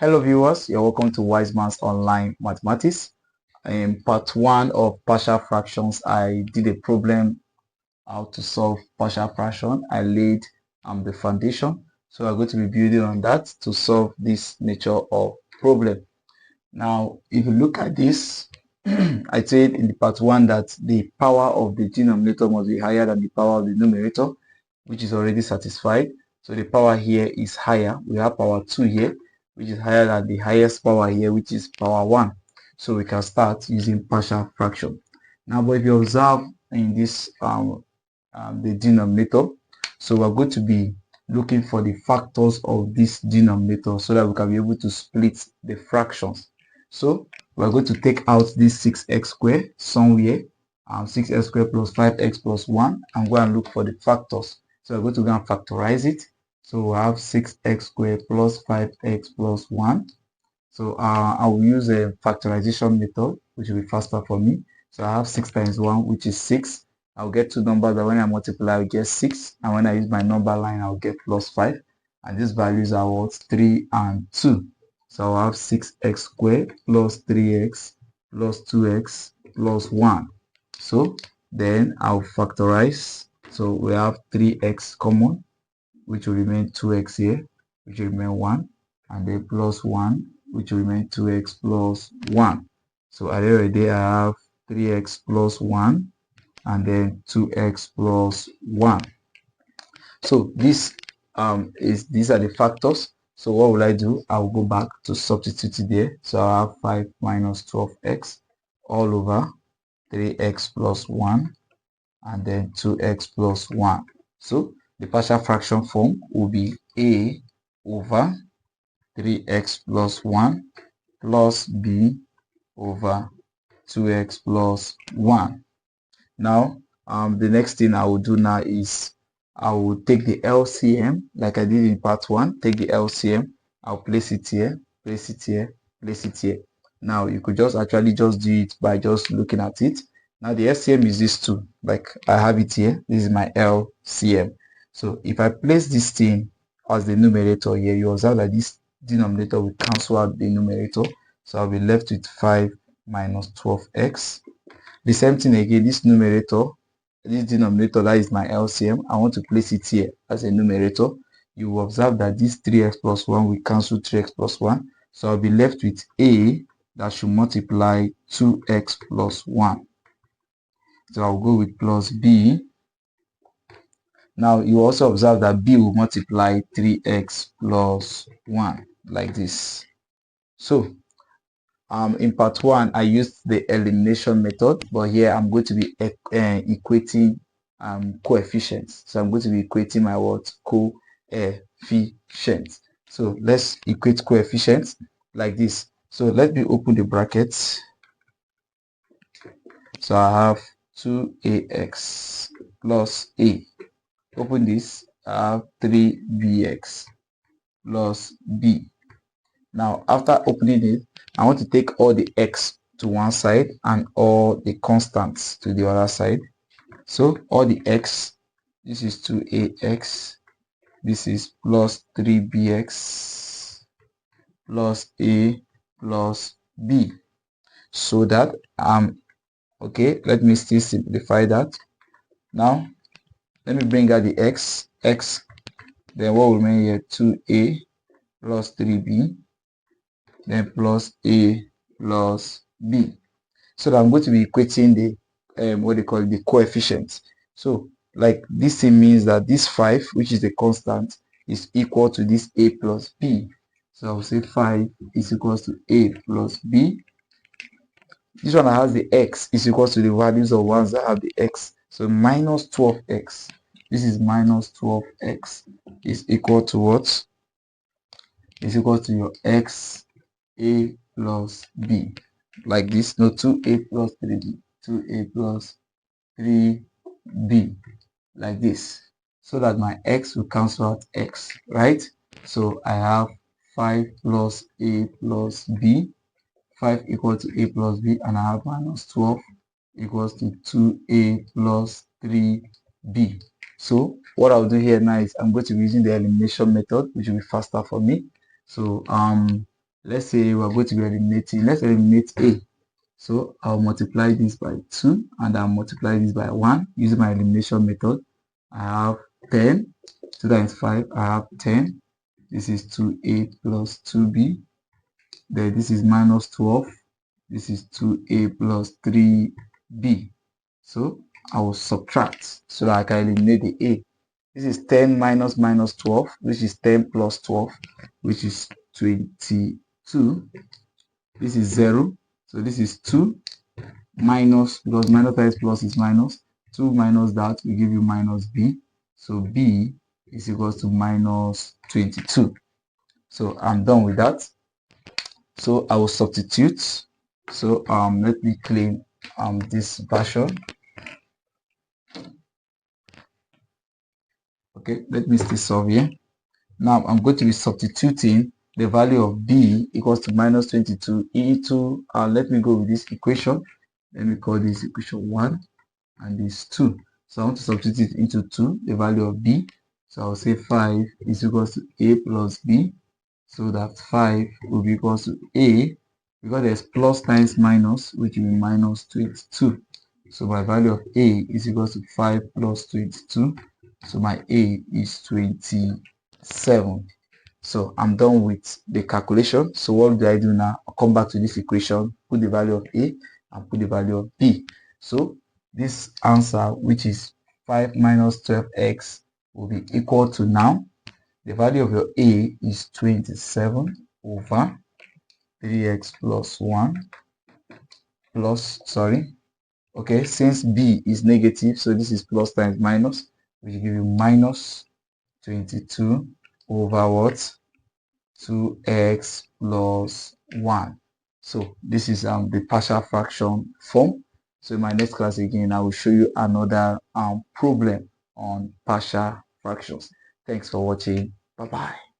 Hello viewers, you're welcome to Wise Man's Online Mathematics. In part 1 of partial fractions, I did a problem how to solve partial fraction. I laid the foundation. So I'm going to be building on that to solve this nature of problem. Now, if you look at this, I said in the part 1 that the power of the denominator must be higher than the power of the numerator, which is already satisfied. So the power here is higher. We have power 2 here, which is higher than the highest power here, which is power 1. So we can start using partial fraction. Now, but if you observe in this the denominator, so we're going to be looking for the factors of this denominator so that we can be able to split the fractions. So we're going to take out this 6x squared somewhere, 6x squared plus 5x plus 1, and go and look for the factors. So we're going to go and factorize it. So we have 6x squared plus 5x plus 1. So I will use a factorization method, which will be faster for me. So I have 6 times 1, which is 6. I'll get two numbers, but when I multiply, I'll get 6. And when I use my number line, I'll get plus 5. And these values are what? 3 and 2. So I'll have 6x squared plus 3x plus 2x plus 1. So then I'll factorize. So we have 3x common, which will remain 2x here, which will remain 1. And then plus 1, which will remain 2x plus 1. So at the end of the day, I have 3x plus 1 and then 2x plus 1. So these are the factors. So what will I do? I will go back to substitute it there. So I have 5 minus 12x all over 3x plus 1 and then 2x plus 1. So the partial fraction form will be a over 3x plus 1 plus b over 2x plus 1. Now, the next thing I will do now is I will take the LCM like I did in part 1. Take the LCM. I'll place it here, place it here, place it here. Now, you could just actually just do it by just looking at it. Now, the LCM is this two. Like I have it here. This is my LCM. So, if I place this thing as the numerator here, you observe that this denominator will cancel out the numerator. So, I'll be left with 5 minus 12x. The same thing again, this numerator, this denominator, that is my LCM. I want to place it here as a numerator. You will observe that this 3x plus 1 will cancel 3x plus 1. So I'll be left with a that should multiply 2x plus 1. So I'll go with plus b. Now you also observe that b will multiply 3x plus 1 like this. So in part 1, I used the elimination method, but here I'm going to be equating coefficients. So I'm going to be equating my words coefficients. So let's equate coefficients like this. So let me open the brackets. So I have 2ax plus a. Open this. I have 3bx plus b. Now, after opening it, I want to take all the x to one side and all the constants to the other side. So, all the x, this is 2ax, this is plus 3bx plus a plus b. So that, okay, let me still simplify that. Now, let me bring out the x, then what will remain here? 2a plus 3b. Then plus a plus b. So that I'm going to be equating the what they call the coefficients. So like this thing means that this 5, which is the constant, is equal to this a plus b. So I'll say 5 is equals to a plus b. This one that has the x is equal to the values of ones that have the x. So minus 12x. This is minus 12x is equal to what? Is equal to your x a plus b, like this. No, 2a plus 3b, 2a plus 3b, like this, so that my x will cancel out x, right? So I have 5 plus a plus b, 5 equal to a plus b, and I have minus 12 equals to 2a plus 3b. So what I'll do here now is I'm going to be using the elimination method, which will be faster for me. So Let's say we're going to be eliminating, let's eliminate a. So I'll multiply this by 2 and I'll multiply this by 1 using my elimination method. I have 10, 2 times 5, I have 10. This is 2a plus 2b. Then this is minus 12. This is 2a plus 3b. So I will subtract so that I can eliminate the a. This is 10 minus 12, which is 10 plus 12, which is 22. This is 0. So this is 2 minus, because minus times plus is minus. 2 minus that will give you minus b. So b is equals to minus 22. So I'm done with that. So I will substitute. So let me clean this version. Okay, let me still solve here. Now I'm going to be substituting the value of b equals to minus 22 into, let me go with this equation. Let me call this equation 1 and this 2. So I want to substitute it into 2, the value of b. So I'll say 5 is equals to a plus b. So that 5 will be equals to a, because there's plus times minus, which will be minus 22. So my value of a is equals to 5 plus 22. So my a is 27. So I'm done with the calculation. So what do I do now? I'll come back to this equation, put the value of a and put the value of b. So this answer, which is 5 minus 12x, will be equal to, now the value of your a is 27 over 3x plus 1 plus, okay, since b is negative, so this is plus times minus, which will give you minus 22 over what? 2x plus 1. So this is the partial fraction form. So in my next class again, I will show you another problem on partial fractions. Thanks for watching. Bye bye.